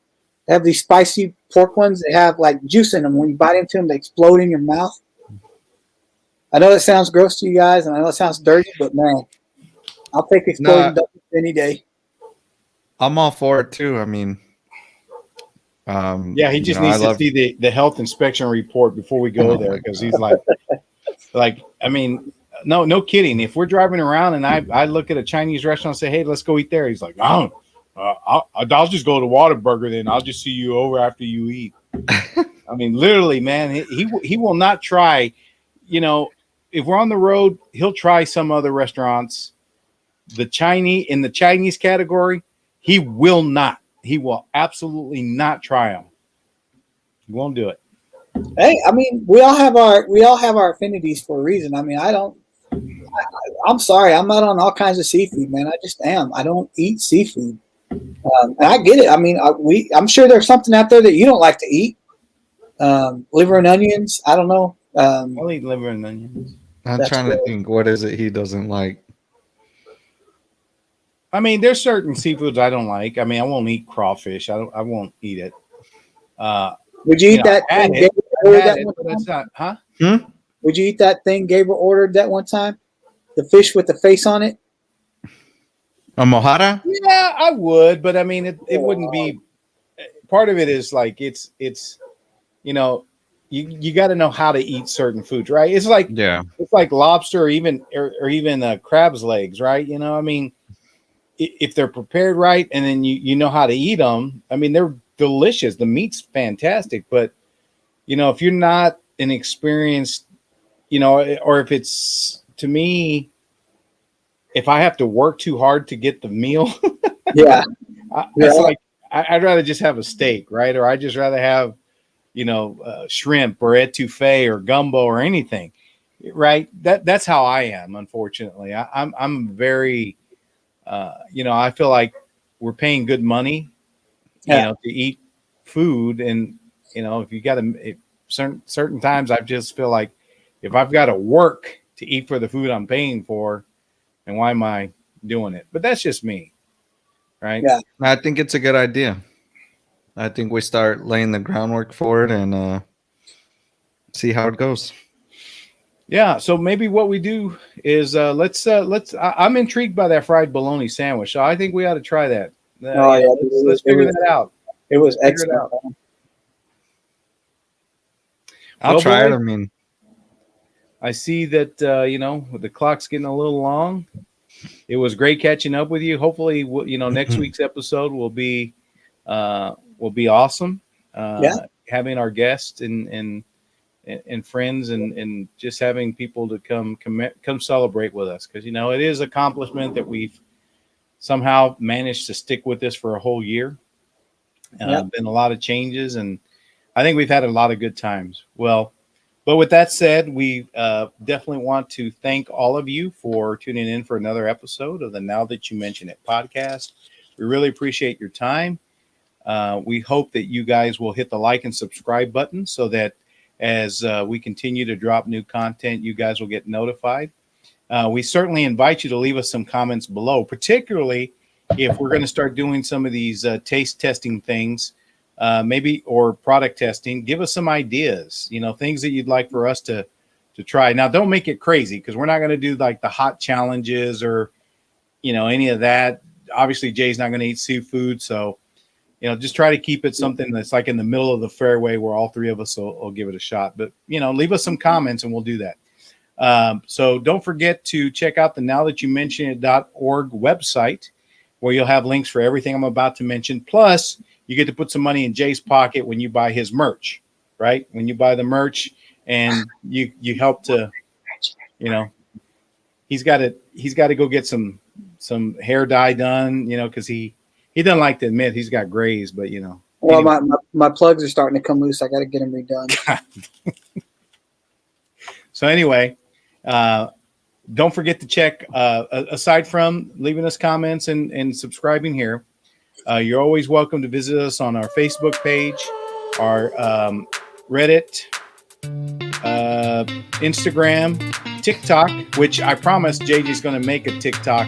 They have these spicy pork ones. They have like juice in them. When you bite into them, they explode in your mouth. I know that sounds gross to you guys, and I know it sounds dirty, but man, I'll take exploding dumplings any day. I'm all for it too. I mean, he just needs to see the health inspection report before we go there, because he's like, I mean, no kidding. If we're driving around and I look at a Chinese restaurant and say, hey, let's go eat there, he's like, I'll just go to Whataburger then. I'll just see you over after you eat. I mean, literally, man, he will not try. You know, if we're on the road, he'll try some other restaurants. In the Chinese category, he will not. He will absolutely not try them. He won't do it. Hey, I mean, we all have our affinities for a reason. I mean, I'm sorry, I'm not on all kinds of seafood, man. I just am. I don't eat seafood, and I get it. I mean, I'm sure there's something out there that you don't like to eat. Liver and onions. I don't know. I'll eat liver and onions. I'm trying to think. What is it he doesn't like? I mean, there's certain seafoods I don't like. I mean, I won't eat crawfish. I won't eat it. Would you eat that thing Gabriel ordered that one time? Huh? Would you eat that thing Gabriel ordered that one time? The fish with the face on it? A mojada? Yeah, I would, but I mean, it wouldn't be. Part of it is like it's you know, you got to know how to eat certain foods, right? It's like lobster or even crab's legs, right? You know, I mean, if they're prepared right and then you know how to eat them, I mean, they're delicious. The meat's fantastic, but you know, if you're not an experienced, you know, or if it's, to me, if I have to work too hard to get the meal, it's like I'd rather just have a steak, right? Or I'd just rather have, you know, shrimp or etouffee or gumbo or anything, right? That's how I am. Unfortunately, I'm very, you know, I feel like we're paying good money, you know, to eat food, and you know, if you got to certain times, I just feel like if I've got to work to eat for the food I'm paying for, then why am I doing it? But that's just me, right? Yeah, I think it's a good idea. I think we start laying the groundwork for it and see how it goes. Yeah. So maybe what we do is let's. I'm intrigued by that fried bologna sandwich, so I think we ought to try that. Let's figure that out. It was excellent. I'll try it. I mean, I see that you know, the clock's getting a little long. It was great catching up with you. Hopefully, you know, next week's episode will be awesome. Having our guests and friends and just having people to come celebrate with us, because you know it is an accomplishment that we've somehow managed to stick with this for a whole year. Been a lot of changes, and I think we've had a lot of good times. Well, but with that said, we definitely want to thank all of you for tuning in for another episode of the Now That You Mention It podcast. We really appreciate your time. We hope that you guys will hit the like and subscribe button so that as we continue to drop new content. You guys will get notified. We certainly invite you to leave us some comments below, particularly if we're going to start doing some of these taste testing things, maybe, or product testing. Give us some ideas, things that you'd like for us to try. Now, don't make it crazy, because we're not going to do like the hot challenges or, any of that. Obviously, Jay's not going to eat seafood. So, just try to keep it something that's like in the middle of the fairway where all three of us will give it a shot. But, leave us some comments and we'll do that. So don't forget to check out the nowthatyoumentionit.org website, where you'll have links for everything I'm about to mention. Plus, you get to put some money in Jay's pocket when you buy his merch, right? When you buy the merch and you help to, he's got to go get some hair dye done, because he doesn't like to admit he's got grays, but Well, anyway. my plugs are starting to come loose. I got to get them redone. So anyway, don't forget to check, aside from leaving us comments and subscribing here, you're always welcome to visit us on our Facebook page, our Reddit, Instagram, TikTok, which I promise JJ's going to make a TikTok,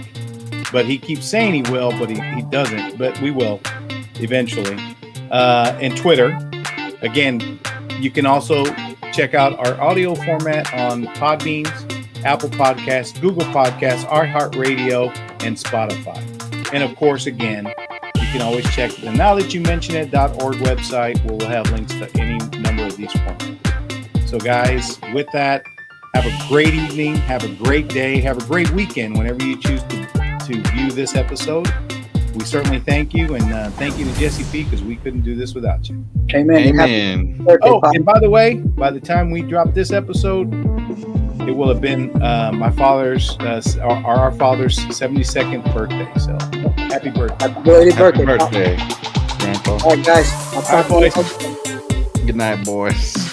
but he keeps saying he will, but he doesn't, but we will eventually. And Twitter. Again, you can also check out our audio format on Podbean, Apple Podcasts, Google Podcasts, iHeartRadio, and Spotify. And of course, again, you can always check the nowthatyoumentionit.org website, where we'll have links to any number of these formats. So guys, with that, have a great evening, have a great day, have a great weekend whenever you choose to view this episode. We certainly thank you, and thank you to Jesse P, because we couldn't do this without you. Amen. Amen. Oh, and by the way, by the time we drop this episode, it will have been my father's, our father's 72nd birthday. So happy birthday. Happy belated Happy birthday. birthday, Grandpa. All right, guys. I'll All right, talk to you boys. later. Good night, boys.